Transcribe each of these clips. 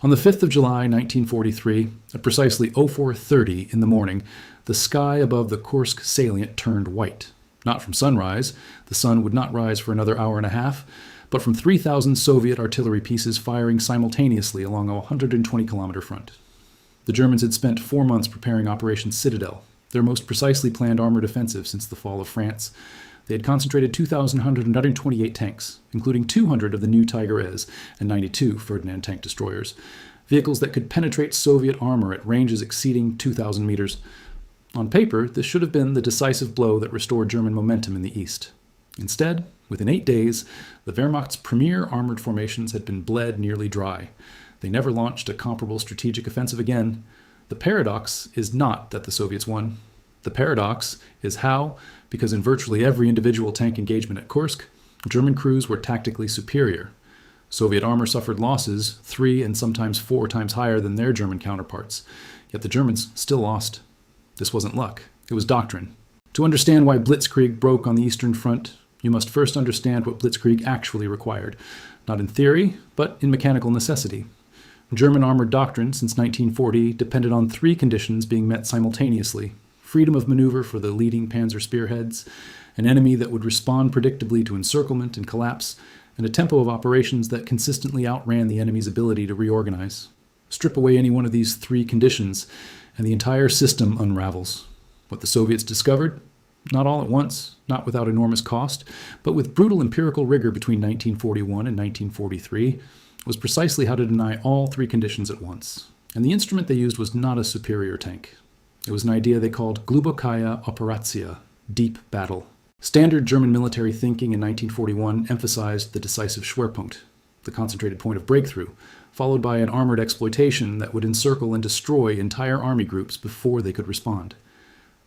On the 5th of July, 1943, at precisely 04:30 in the morning, the sky above the Kursk salient turned white. Not from sunrise, the sun would not rise for another hour and a half, but from 3,000 Soviet artillery pieces firing simultaneously along a 120-kilometer front. The Germans had spent 4 months preparing Operation Citadel, their most precisely planned armored offensive since the fall of France. They had concentrated 2,128 tanks, including 200 of the new Tiger Es and 92 Ferdinand tank destroyers, vehicles that could penetrate Soviet armor at ranges exceeding 2,000 meters. On paper, this should have been the decisive blow that restored German momentum in the east. Instead, within 8 days, the Wehrmacht's premier armored formations had been bled nearly dry. They never launched a comparable strategic offensive again. The paradox is not that the Soviets won. The paradox is how, because in virtually every individual tank engagement at Kursk, German crews were tactically superior. Soviet armor suffered losses 3 and sometimes 4 times higher than their German counterparts, yet the Germans still lost. This wasn't luck, it was doctrine. To understand why Blitzkrieg broke on the Eastern Front, you must first understand what Blitzkrieg actually required, not in theory, but in mechanical necessity. German armored doctrine since 1940 depended on 3 conditions being met simultaneously: freedom of maneuver for the leading panzer spearheads, an enemy that would respond predictably to encirclement and collapse, and a tempo of operations that consistently outran the enemy's ability to reorganize. Strip away any one of these 3 conditions, and the entire system unravels. What the Soviets discovered? Not all at once, not without enormous cost, but with brutal empirical rigor between 1941 and 1943, was precisely how to deny all 3 conditions at once. And the instrument they used was not a superior tank. It was an idea they called glubokaya operatia, deep battle. Standard German military thinking in 1941 emphasized the decisive Schwerpunkt, the concentrated point of breakthrough, followed by an armored exploitation that would encircle and destroy entire army groups before they could respond.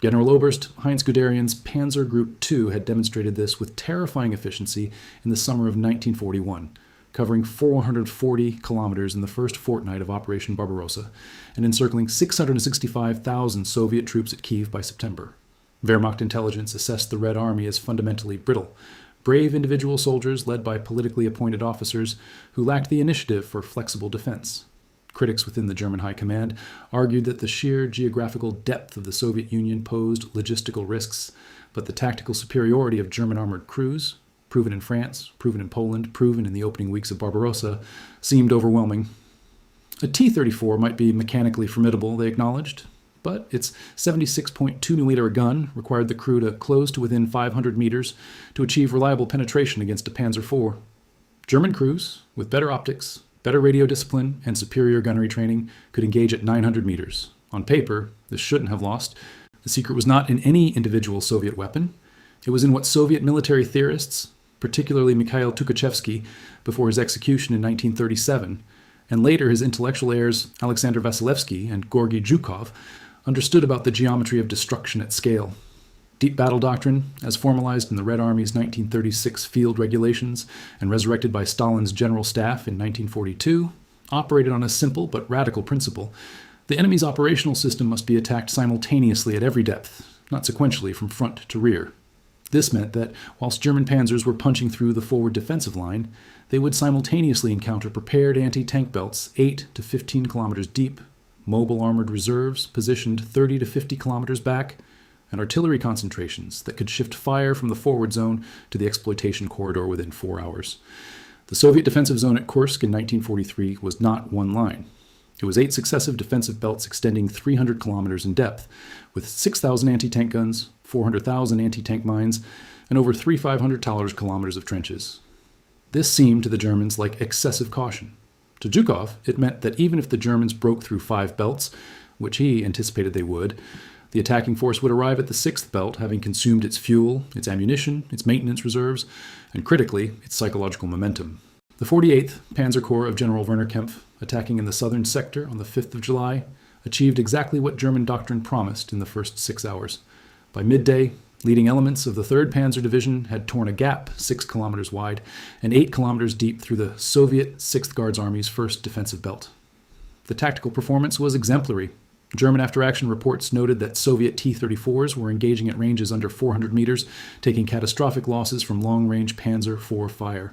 General Oberst Heinz Guderian's Panzer Group II had demonstrated this with terrifying efficiency in the summer of 1941, covering 440 kilometers in the first fortnight of Operation Barbarossa, and encircling 665,000 Soviet troops at Kiev by September. Wehrmacht intelligence assessed the Red Army as fundamentally brittle, brave individual soldiers led by politically appointed officers who lacked the initiative for flexible defense. Critics within the German High Command argued that the sheer geographical depth of the Soviet Union posed logistical risks, but the tactical superiority of German armored crews, proven in France, proven in Poland, proven in the opening weeks of Barbarossa, seemed overwhelming. A T-34 might be mechanically formidable, they acknowledged, but its 76.2mm gun required the crew to close to within 500 meters to achieve reliable penetration against a Panzer IV. German crews, with better optics, better radio discipline, and superior gunnery training, could engage at 900 meters. On paper, this shouldn't have lost. The secret was not in any individual Soviet weapon. It was in what Soviet military theorists, particularly Mikhail Tukhachevsky before his execution in 1937, and later his intellectual heirs Alexander Vasilevsky and Georgy Zhukov, understood about the geometry of destruction at scale. Deep battle doctrine, as formalized in the Red Army's 1936 field regulations and resurrected by Stalin's General Staff in 1942, operated on a simple but radical principle. The enemy's operational system must be attacked simultaneously at every depth, not sequentially from front to rear. This meant that, whilst German panzers were punching through the forward defensive line, they would simultaneously encounter prepared anti-tank belts 8 to 15 kilometers deep, mobile armored reserves positioned 30 to 50 kilometers back, and artillery concentrations that could shift fire from the forward zone to the exploitation corridor within 4 hours. The Soviet defensive zone at Kursk in 1943 was not one line. It was 8 successive defensive belts extending 300 kilometers in depth, with 6,000 anti-tank guns, 400,000 anti-tank mines, and over 3,500 kilometers of trenches. This seemed to the Germans like excessive caution. To Zhukov, it meant that even if the Germans broke through 5 belts, which he anticipated they would, the attacking force would arrive at the 6th belt having consumed its fuel, its ammunition, its maintenance reserves, and critically, its psychological momentum. The 48th Panzer Corps of General Werner Kempf, attacking in the southern sector on the 5th of July, achieved exactly what German doctrine promised in the first 6 hours. By midday, leading elements of the 3rd Panzer Division had torn a gap 6 kilometers wide and 8 kilometers deep through the Soviet 6th Guards Army's 1st defensive belt. The tactical performance was exemplary. German after-action reports noted that Soviet T-34s were engaging at ranges under 400 meters, taking catastrophic losses from long-range Panzer IV fire.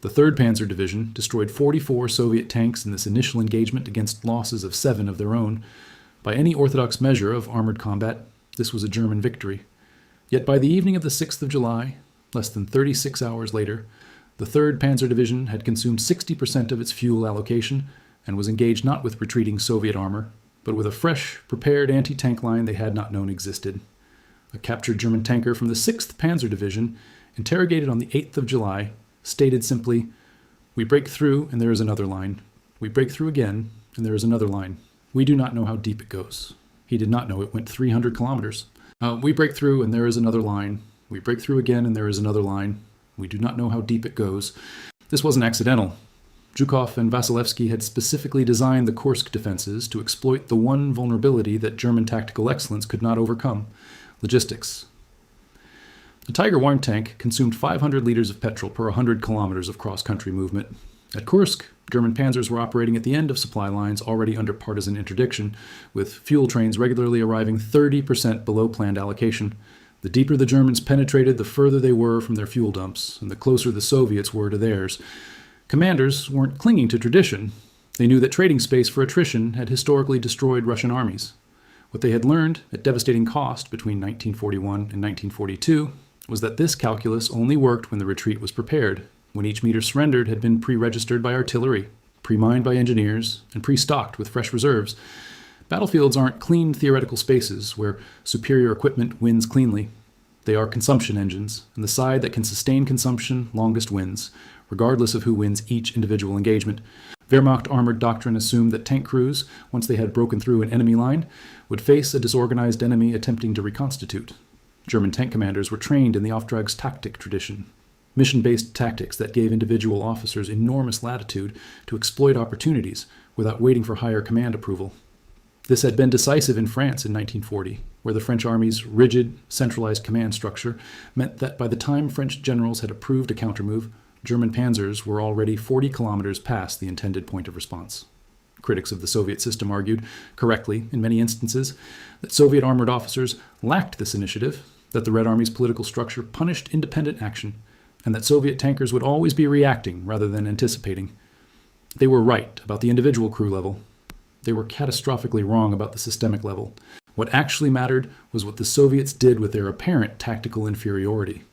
The 3rd Panzer Division destroyed 44 Soviet tanks in this initial engagement against losses of 7 of their own. By any orthodox measure of armored combat, this was a German victory. Yet by the evening of the 6th of July, less than 36 hours later, the 3rd Panzer Division had consumed 60% of its fuel allocation and was engaged not with retreating Soviet armor, but with a fresh, prepared anti-tank line they had not known existed. A captured German tanker from the 6th Panzer Division, interrogated on the 8th of July, stated simply, "We break through and there is another line. We break through again and there is another line. We do not know how deep it goes." He did not know it went 300 kilometers. "We break through and there is another line. We break through again and there is another line. We do not know how deep it goes." This wasn't accidental. Zhukov and Vasilevsky had specifically designed the Kursk defenses to exploit the one vulnerability that German tactical excellence could not overcome: logistics. The Tiger Warm tank consumed 500 liters of petrol per 100 kilometers of cross-country movement. At Kursk, German panzers were operating at the end of supply lines already under partisan interdiction, with fuel trains regularly arriving 30% below planned allocation. The deeper the Germans penetrated, the further they were from their fuel dumps, and the closer the Soviets were to theirs. Commanders weren't clinging to tradition. They knew that trading space for attrition had historically destroyed Russian armies. What they had learned at devastating cost between 1941 and 1942 was that this calculus only worked when the retreat was prepared, when each meter surrendered had been pre-registered by artillery, pre-mined by engineers, and pre-stocked with fresh reserves. Battlefields aren't clean theoretical spaces where superior equipment wins cleanly. They are consumption engines, and the side that can sustain consumption longest wins, regardless of who wins each individual engagement. Wehrmacht armored doctrine assumed that tank crews, once they had broken through an enemy line, would face a disorganized enemy attempting to reconstitute. German tank commanders were trained in the Auftragstactik tradition, mission-based tactics that gave individual officers enormous latitude to exploit opportunities without waiting for higher command approval. This had been decisive in France in 1940, where the French army's rigid, centralized command structure meant that by the time French generals had approved a countermove, German panzers were already 40 kilometers past the intended point of response. Critics of the Soviet system argued, correctly in many instances, that Soviet armored officers lacked this initiative, that the Red Army's political structure punished independent action, and that Soviet tankers would always be reacting rather than anticipating. They were right about the individual crew level. They were catastrophically wrong about the systemic level. What actually mattered was what the Soviets did with their apparent tactical inferiority.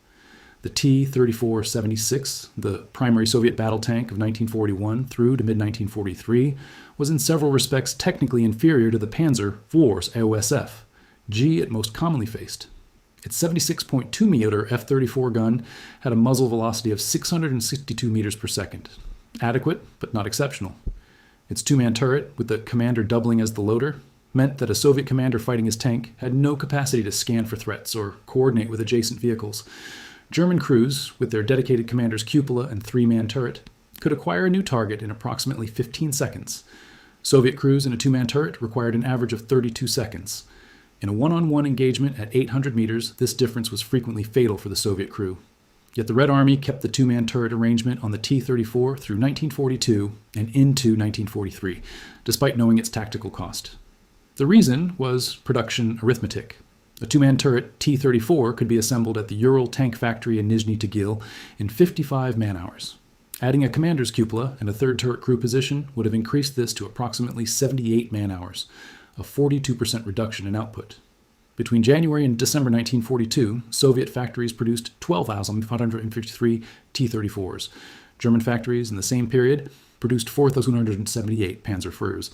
The T-34-76, the primary Soviet battle tank of 1941 through to mid-1943, was in several respects technically inferior to the Panzer IV's AOSF, G it most commonly faced. Its 76.2 mm F-34 gun had a muzzle velocity of 662 meters per second. Adequate, but not exceptional. Its two-man turret, with the commander doubling as the loader, meant that a Soviet commander fighting his tank had no capacity to scan for threats or coordinate with adjacent vehicles. German crews, with their dedicated commander's cupola and three-man turret, could acquire a new target in approximately 15 seconds. Soviet crews in a two-man turret required an average of 32 seconds. In a one-on-one engagement at 800 meters, this difference was frequently fatal for the Soviet crew. Yet the Red Army kept the two-man turret arrangement on the T-34 through 1942 and into 1943, despite knowing its tactical cost. The reason was production arithmetic. A two-man turret T-34 could be assembled at the Ural tank factory in Nizhny Tagil in 55 man-hours. Adding a commander's cupola and a third turret crew position would have increased this to approximately 78 man-hours, a 42% reduction in output. Between January and December 1942, Soviet factories produced 12,553 T-34s. German factories in the same period produced 4,178 Panzer IVs.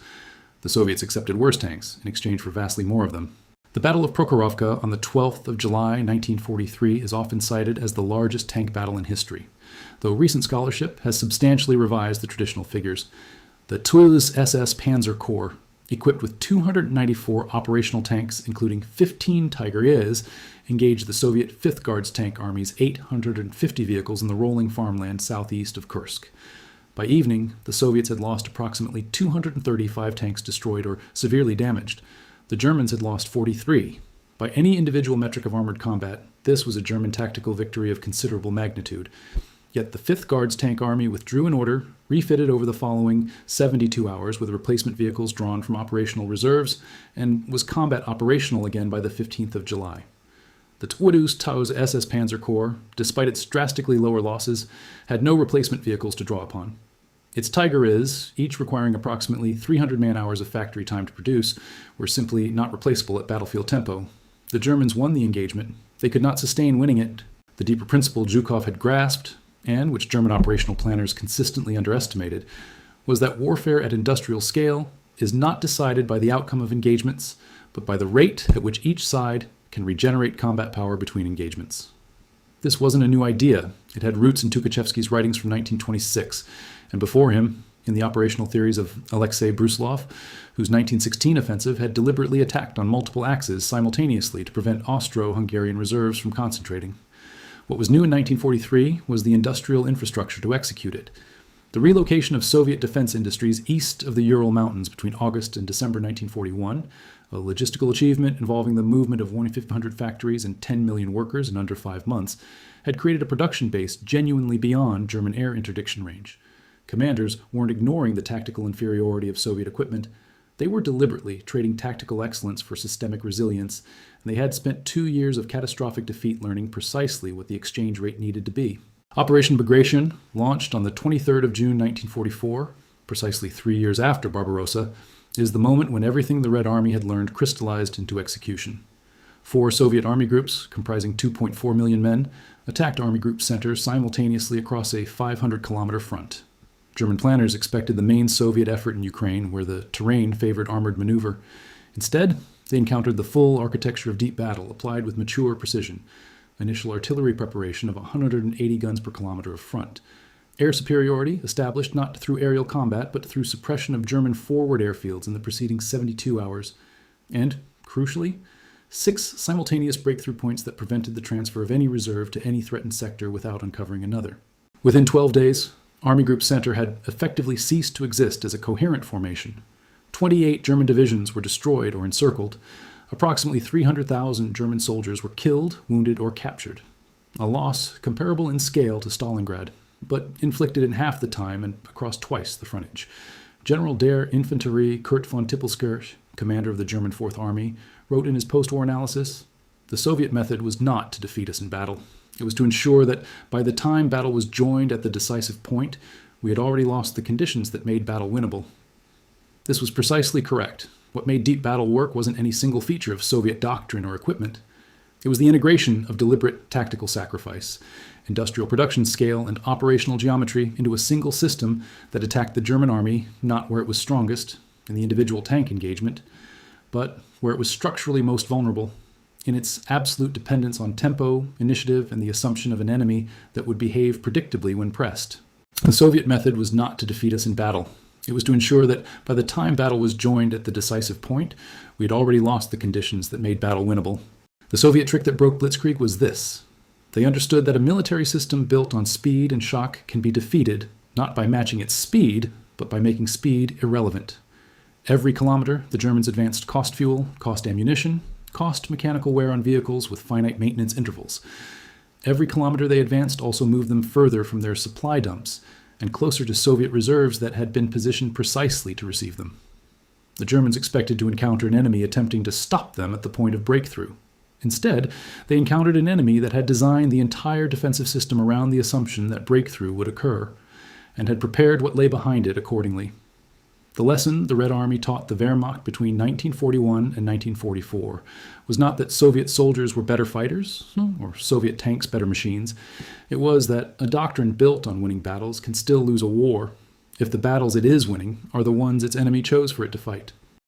The Soviets accepted worse tanks in exchange for vastly more of them. The Battle of Prokhorovka on the 12th of July 1943 is often cited as the largest tank battle in history, though recent scholarship has substantially revised the traditional figures. The Tuiles SS Panzer Corps, equipped with 294 operational tanks, including 15 Tiger IIs, engaged the Soviet 5th Guards Tank Army's 850 vehicles in the rolling farmland southeast of Kursk. By evening, the Soviets had lost approximately 235 tanks destroyed or severely damaged. The Germans had lost 43. By any individual metric of armored combat, this was a German tactical victory of considerable magnitude. Yet the 5th Guards Tank Army withdrew in order, refitted over the following 72 hours with replacement vehicles drawn from operational reserves, and was combat operational again by the 15th of July. The Tau's SS Panzer Corps, despite its drastically lower losses, had no replacement vehicles to draw upon. Its Tiger is, each requiring approximately 300 man-hours of factory time to produce, were simply not replaceable at battlefield tempo. The Germans won the engagement. They could not sustain winning it. The deeper principle Zhukov had grasped, and which German operational planners consistently underestimated, was that warfare at industrial scale is not decided by the outcome of engagements, but by the rate at which each side can regenerate combat power between engagements. This wasn't a new idea. It had roots in Tukhachevsky's writings from 1926, and before him, in the operational theories of Alexei Brusilov, whose 1916 offensive had deliberately attacked on multiple axes simultaneously to prevent Austro-Hungarian reserves from concentrating. What was new in 1943 was the industrial infrastructure to execute it. The relocation of Soviet defense industries east of the Ural Mountains between August and December 1941, a logistical achievement involving the movement of 1,500 factories and 10 million workers in under 5 months, had created a production base genuinely beyond German air interdiction range. Commanders weren't ignoring the tactical inferiority of Soviet equipment. They were deliberately trading tactical excellence for systemic resilience, and they had spent 2 years of catastrophic defeat learning precisely what the exchange rate needed to be. Operation Bagration, launched on the 23rd of June 1944, precisely 3 years after Barbarossa, is the moment when everything the Red Army had learned crystallized into execution. 4 Soviet army groups, comprising 2.4 million men, attacked Army Group Center simultaneously across a 500-kilometer front. German planners expected the main Soviet effort in Ukraine, where the terrain favored armored maneuver. Instead, they encountered the full architecture of deep battle applied with mature precision, initial artillery preparation of 180 guns per kilometer of front, air superiority established not through aerial combat but through suppression of German forward airfields in the preceding 72 hours, and, crucially, 6 simultaneous breakthrough points that prevented the transfer of any reserve to any threatened sector without uncovering another. Within 12 days, Army Group Center had effectively ceased to exist as a coherent formation. 28 German divisions were destroyed or encircled. Approximately 300,000 German soldiers were killed, wounded, or captured. A loss comparable in scale to Stalingrad, but inflicted in half the time and across twice the frontage. General der Infanterie Kurt von Tippelskirch, commander of the German Fourth Army, wrote in his post-war analysis, "The Soviet method was not to defeat us in battle. It was to ensure that by the time battle was joined at the decisive point, we had already lost the conditions that made battle winnable." This was precisely correct. What made deep battle work wasn't any single feature of Soviet doctrine or equipment. It was the integration of deliberate tactical sacrifice, industrial production scale, and operational geometry into a single system that attacked the German army not where it was strongest, in the individual tank engagement, but where it was structurally most vulnerable, in its absolute dependence on tempo, initiative, and the assumption of an enemy that would behave predictably when pressed. The Soviet method was not to defeat us in battle. It was to ensure that by the time battle was joined at the decisive point, we had already lost the conditions that made battle winnable. The Soviet trick that broke Blitzkrieg was this. They understood that a military system built on speed and shock can be defeated not by matching its speed, but by making speed irrelevant. Every kilometer, the Germans advanced cost fuel, cost ammunition, cost mechanical wear on vehicles with finite maintenance intervals. Every kilometer they advanced also moved them further from their supply dumps and closer to Soviet reserves that had been positioned precisely to receive them. The Germans expected to encounter an enemy attempting to stop them at the point of breakthrough. Instead, they encountered an enemy that had designed the entire defensive system around the assumption that breakthrough would occur, and had prepared what lay behind it accordingly. The lesson the Red Army taught the Wehrmacht between 1941 and 1944 was not that Soviet soldiers were better fighters, or Soviet tanks better machines. It was that a doctrine built on winning battles can still lose a war if the battles it is winning are the ones its enemy chose for it to fight.